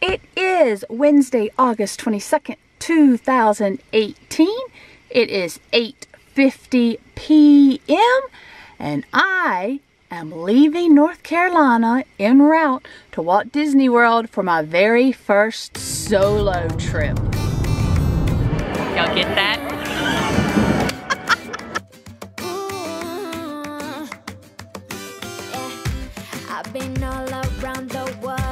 It is Wednesday, August 22nd, 2018. It is 8:50 p.m. and I am leaving North Carolina en route to Walt Disney World for my very first solo trip. Y'all get that? I've been all around the world.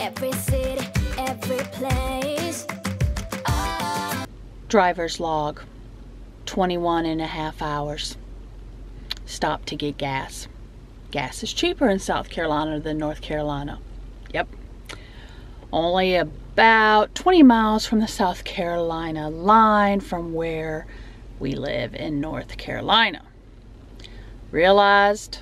Every city, every place. Driver's log, 21 and a half hours. Stopped to get gas. Gas is cheaper in South Carolina than North Carolina. Yep. Only about 20 miles from the South Carolina line from where we live in North Carolina. Realized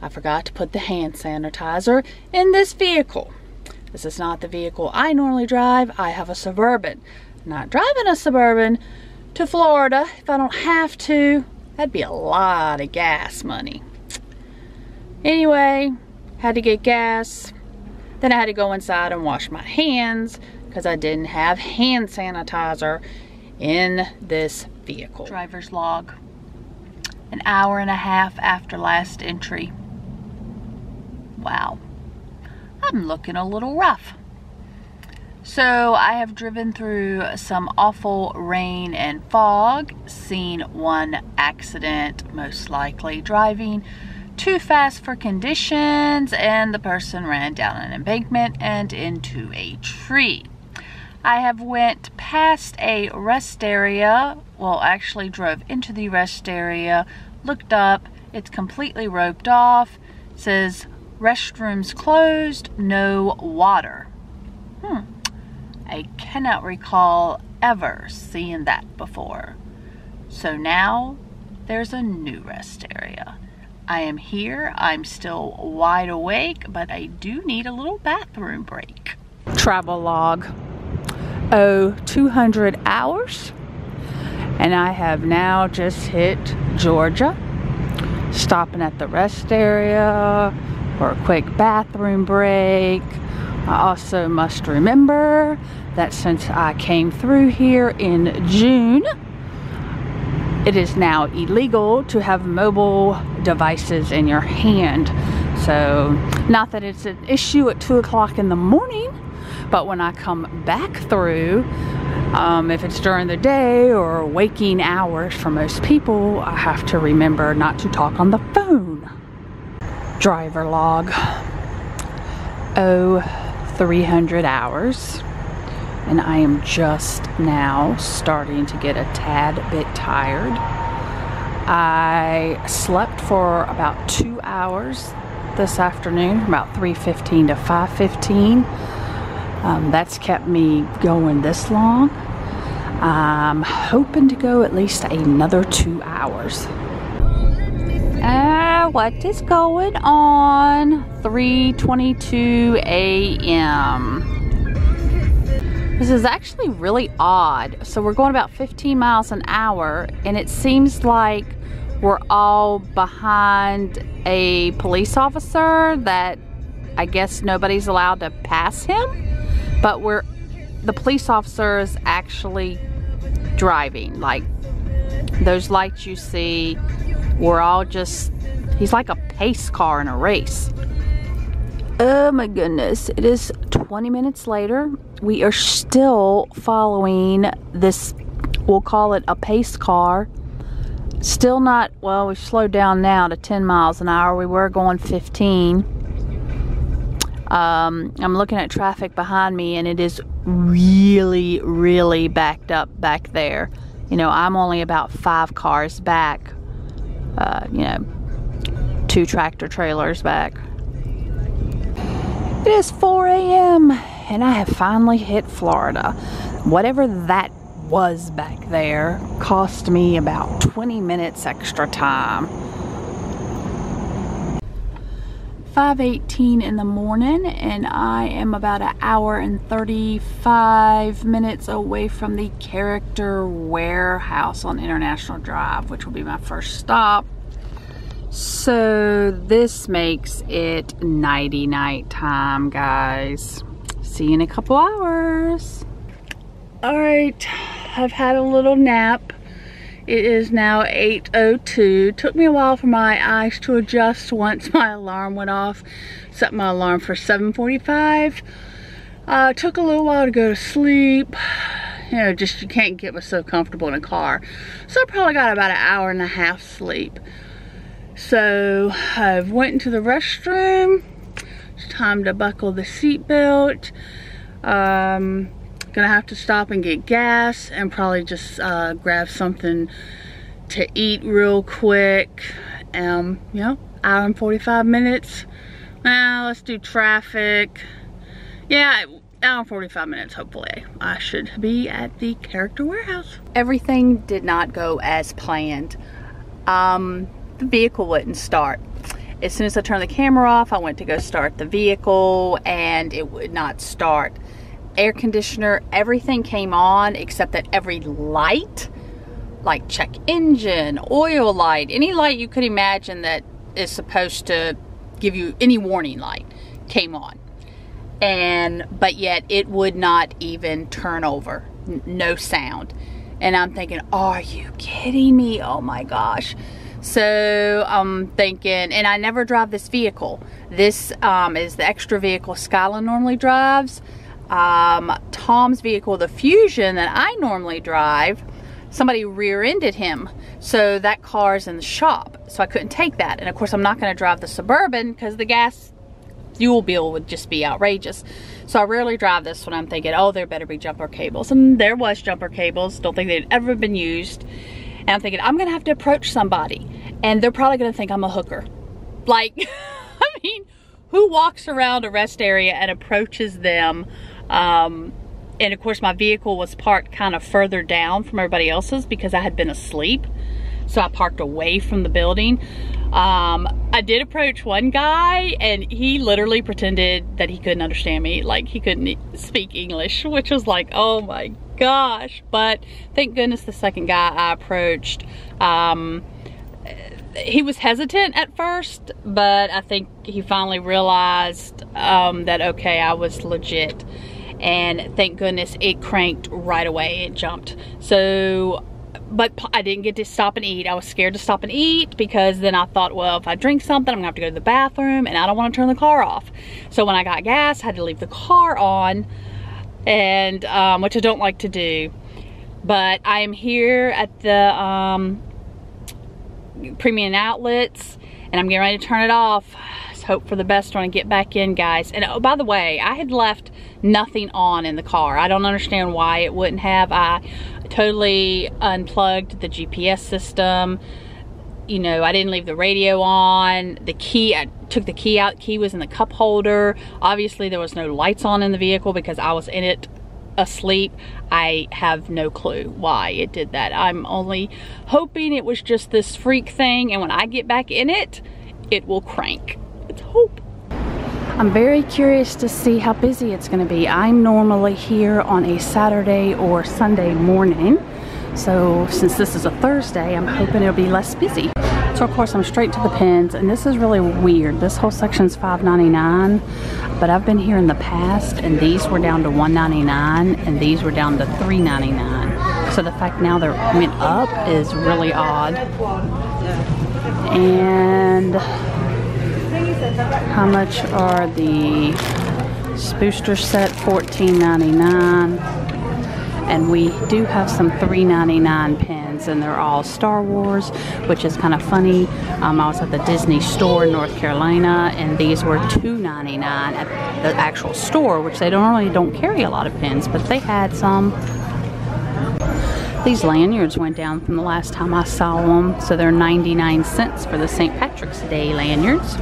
I forgot to put the hand sanitizer in this vehicle. This is not the vehicle I normally drive. I have a Suburban. Not driving a Suburban to Florida if I don't have to. That'd be a lot of gas money. Anyway, had to get gas. Then I had to go inside and wash my hands because I didn't have hand sanitizer in this vehicle. Driver's log. An hour and a half after last entry. Wow. I'm looking a little rough. So I have driven through some awful rain and fog, seen one accident, most likely driving too fast for conditions, and the person ran down an embankment and into a tree. I have went past a rest area, well actually drove into the rest area, looked up, it's completely roped off, says restrooms closed, no water. I cannot recall ever seeing that before. So now there's a new rest area. I am here, I'm still wide awake, but I do need a little bathroom break. Travel log. 200 hours. And I have now just hit Georgia. Stopping at the rest area for a quick bathroom break. I also must remember that since I came through here in June, it is now illegal to have mobile devices in your hand. So, not that it's an issue at 2 o'clock in the morning, but when I come back through, if it's during the day or waking hours for most people, I have to remember not to talk on the phone. Driver log. 300 hours. And I am just now starting to get a tad bit tired. I slept for about 2 hours this afternoon, about 3:15 to 5:15. That's kept me going this long. I'm hoping to go at least another 2 hours. What is going on? 3:22 a.m. This is actually really odd. So we're going about 15 miles an hour and it seems like we're all behind a police officer that I guess nobody's allowed to pass him, but the police officer is actually driving. Like those lights you see, we're all just, he's like a pace car in a race. Oh my goodness, it is 20 minutes later. We are still following this, we'll call it a pace car. Still not, well, we've slowed down now to 10 miles an hour. We were going 15. I'm looking at traffic behind me and it is really, really backed up back there. You know, I'm only about 5 cars back. 2 tractor trailers back. It is 4 a.m. and I have finally hit Florida. Whatever that was back there cost me about 20 minutes extra time. 5:18 in the morning and I am about an hour and 35 minutes away from the Character Warehouse on International Drive, which will be my first stop. So this makes it nighty night time, guys. See you in a couple hours. All right, I've had a little nap. It is now 8:02. Took me a while for my eyes to adjust once my alarm went off. Set my alarm for 7:45. Took a little while to go to sleep. You know, just you can't get so comfortable in a car. So I probably got about an hour and a half sleep. So I went into the restroom. It's time to buckle the seatbelt. Gonna have to stop and get gas and probably just grab something to eat real quick. You know, hour and 45 minutes. Well, let's do traffic. Yeah, hour and 45 minutes, hopefully. I should be at the character warehouse. Everything did not go as planned. The vehicle wouldn't start. As soon as I turned the camera off, I went to go start the vehicle and it would not start. Air conditioner, everything came on except that every light, like check engine, oil light, any light you could imagine that is supposed to give you any warning light, came on. But yet it would not even turn over. No sound. And I'm thinking, are you kidding me? Oh my gosh. So I'm thinking, and I never drive this vehicle. This is the extra vehicle Skyline normally drives. Tom's vehicle, the Fusion that I normally drive, somebody rear-ended him. So that car's in the shop. So I couldn't take that. And of course I'm not going to drive the Suburban because the gas fuel bill would just be outrageous. So I rarely drive this when I'm thinking, oh, there better be jumper cables. And there was jumper cables. Don't think they'd ever been used. And I'm thinking, I'm going to have to approach somebody. And they're probably going to think I'm a hooker. Like, I mean, who walks around a rest area and approaches them? And of course my vehicle was parked kind of further down from everybody else's because I had been asleep. So I parked away from the building. I did approach one guy and he literally pretended that he couldn't understand me. Like he couldn't speak English, which was like, oh my gosh. But thank goodness the second guy I approached, he was hesitant at first, but I think he finally realized that okay, I was legit. And thank goodness it cranked right away. It jumped. So, but I didn't get to stop and eat. I was scared to stop and eat because then I thought, well, if I drink something, I'm gonna have to go to the bathroom and I don't want to turn the car off. So when I got gas, I had to leave the car on, and which I don't like to do. But I am here at the Premium Outlets and I'm getting ready to turn it off. Let's hope for the best when I get back in, guys. And oh, by the way, I had left nothing on in the car. I don't understand why it wouldn't have. I totally unplugged the GPS system. You know, I didn't leave the radio on. The key, I took the key out. The key was in the cup holder. Obviously there was no lights on in the vehicle because I was in it asleep. I have no clue why it did that. I'm only hoping it was just this freak thing and when I get back in it, it will crank. Let's hope. I'm very curious to see how busy it's going to be. I'm normally here on a Saturday or Sunday morning. So since this is a Thursday, I'm hoping it'll be less busy. So of course I'm straight to the pins, and this is really weird. This whole section's $5.99, but I've been here in the past and these were down to $1.99 and these were down to $3.99. So the fact now they went up is really odd. And how much are the booster set? $14.99. And we do have some $3.99 pins, and they're all Star Wars, which is kind of funny. I was at the Disney store in North Carolina, and these were $2.99 at the actual store, which they normally don't carry a lot of pins, but they had some. These lanyards went down from the last time I saw them, so they're 99 cents for the St. Patrick's Day lanyards.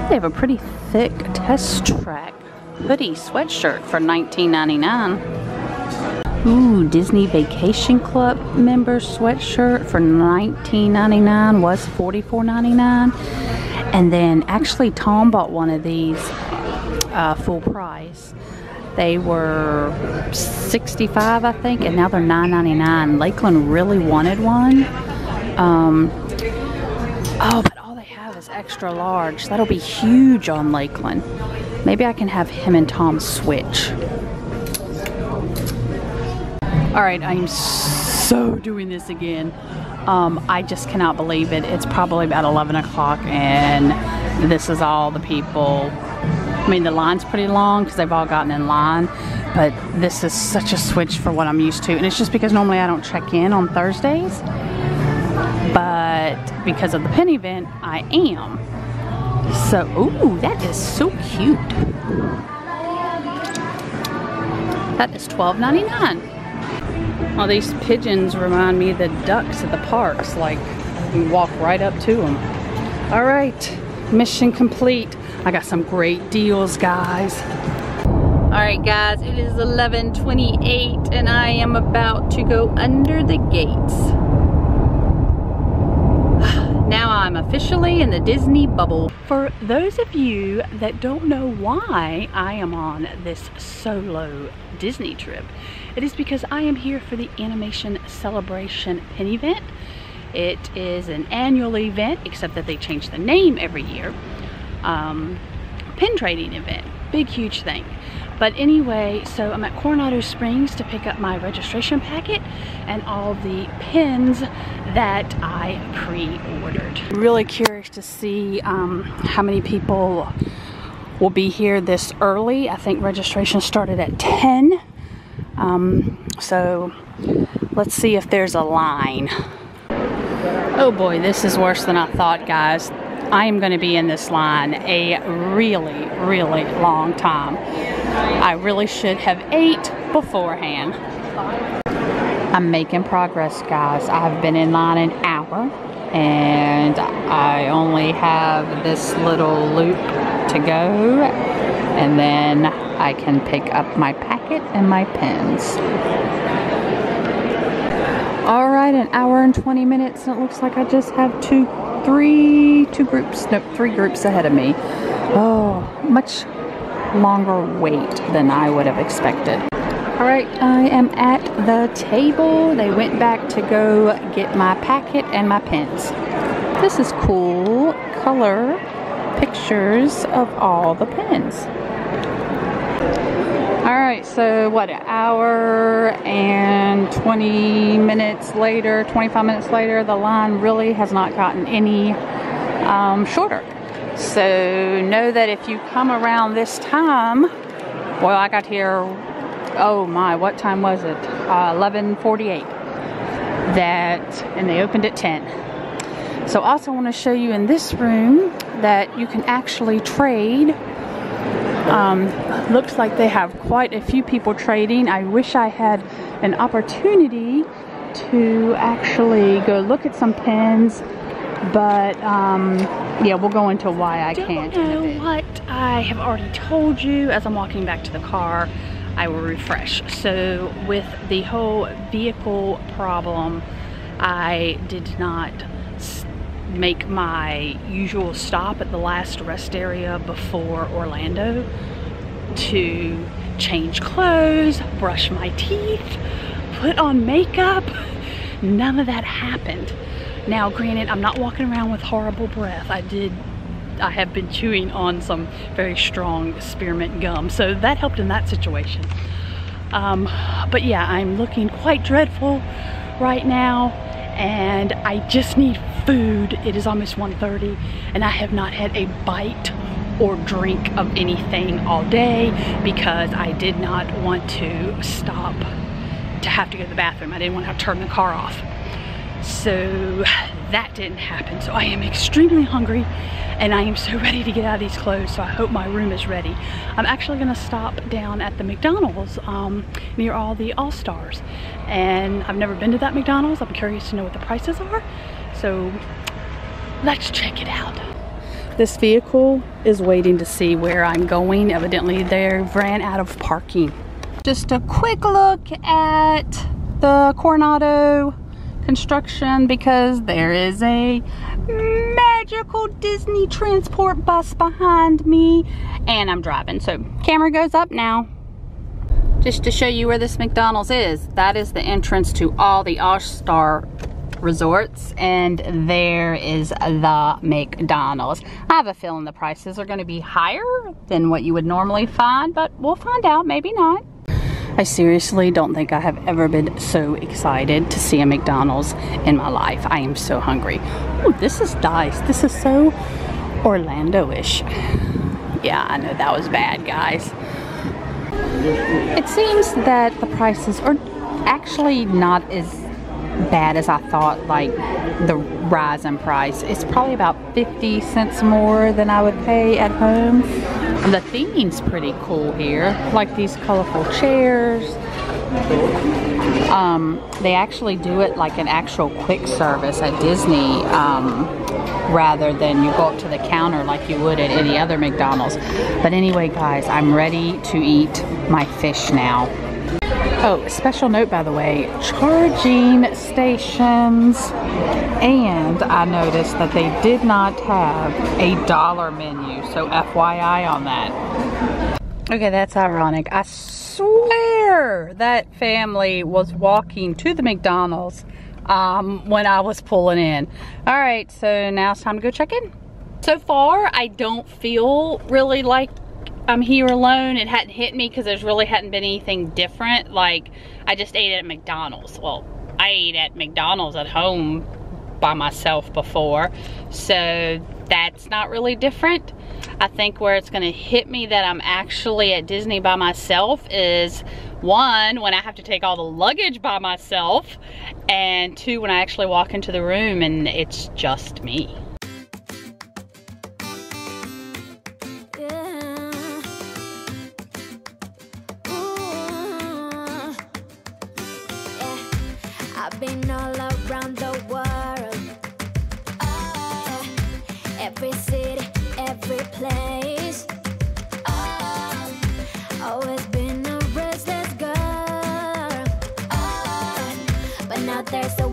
They have a pretty thick Test Track hoodie sweatshirt for $19.99. Ooh, Disney Vacation Club member sweatshirt for $19.99 was $44.99. And then actually Tom bought one of these full price. They were $65, I think, and now they're $9.99. Lakeland really wanted one. Oh, but all they have is extra large. That'll be huge on Lakeland. Maybe I can have him and Tom switch. All right, I'm so doing this again. I just cannot believe it. It's probably about 11 o'clock and this is all the people. I mean, the line's pretty long because they've all gotten in line, but this is such a switch for what I'm used to. And it's just because normally I don't check in on Thursdays, but because of the Penn event, I am. So, ooh, that is so cute. That is $12.99. Well, these pigeons remind me of the ducks at the parks. Like, you walk right up to them. All right, mission complete. I got some great deals, guys. All right, guys, it is 11:28 and I am about to go under the gates. Now I'm officially in the Disney bubble. For those of you that don't know why I am on this solo Disney trip, it is because I am here for the Animation Celebration Penn event. It is an annual event, except that they change the name every year. Pin trading event, big huge thing. But anyway, so I'm at Coronado Springs to pick up my registration packet and all the pins that I pre-ordered. Really curious to see how many people will be here this early. I think registration started at 10. So let's see if there's a line. Oh boy, this is worse than I thought, guys. I am going to be in this line a really, really long time. I really should have ate beforehand. I'm making progress, guys. I've been in line an hour and I only have this little loop to go, and then I can pick up my packet and my pens. All right, an hour and 20 minutes, and it looks like I just have three groups ahead of me. Oh, much longer wait than I would have expected. All right, I am at the table. They went back to go get my packet and my pens. This is cool. Color pictures of all the pens. All right, so what, an hour and 20 minutes later, 25 minutes later, the line really has not gotten any shorter. So know that if you come around this time, well, I got here, oh my, what time was it? 11:48. And they opened at 10. So also want to show you in this room that you can actually trade. Looks like they have quite a few people trading. I wish I had an opportunity to actually go look at some pens, but yeah, we'll go into why I can't. Don't know what I have already told you. As I'm walking back to the car, I will refresh. So with the whole vehicle problem, I did not make my usual stop at the last rest area before Orlando to change clothes, brush my teeth, put on makeup. None of that happened. Now granted, I'm not walking around with horrible breath. I have been chewing on some very strong spearmint gum, so that helped in that situation. But yeah, I'm looking quite dreadful right now, and I just need food. It is almost 1:30 and I have not had a bite or drink of anything all day because I did not want to stop to have to go to the bathroom. I didn't want to have to turn the car off. So that didn't happen. So I am extremely hungry and I am so ready to get out of these clothes, so I hope my room is ready. I'm actually gonna stop down at the McDonald's near all the All-Stars, and I've never been to that McDonald's. I'm curious to know what the prices are, so let's check it out. This vehicle is waiting to see where I'm going. Evidently they ran out of parking. Just a quick look at the Coronado construction, because there is a magical Disney transport bus behind me and I'm driving, so camera goes up now. Just to show you where this McDonald's is, that is the entrance to all the All-Star resorts, and there is the McDonald's. I have a feeling the prices are going to be higher than what you would normally find, but we'll find out, maybe not. I seriously don't think I have ever been so excited to see a McDonald's in my life. I am so hungry. Oh, this is nice. This is so Orlando-ish. Yeah, I know that was bad, guys. It seems that the prices are actually not as bad as I thought. Like the rise in price, it's probably about 50 cents more than I would pay at home. The theming's pretty cool here, like these colorful chairs. They actually do it like an actual quick service at Disney, rather than you go up to the counter like you would at any other McDonald's. But anyway, guys, I'm ready to eat my fish now. Oh, special note, by the way, charging stations. And I noticed that they did not have a dollar menu, so FYI on that. Okay, that's ironic. I swear that family was walking to the McDonald's when I was pulling in. All right, so now it's time to go check in. So far, I don't feel really like I'm here alone. It hadn't hit me because there really hadn't been anything different. Like, I just ate at McDonald's. Well, I ate at McDonald's at home by myself before, so that's not really different. I think where it's gonna hit me that I'm actually at Disney by myself is, one, when I have to take all the luggage by myself, and two, when I actually walk into the room and it's just me. I've been all around the world, every city, every place. Always been a restless girl, but now there's a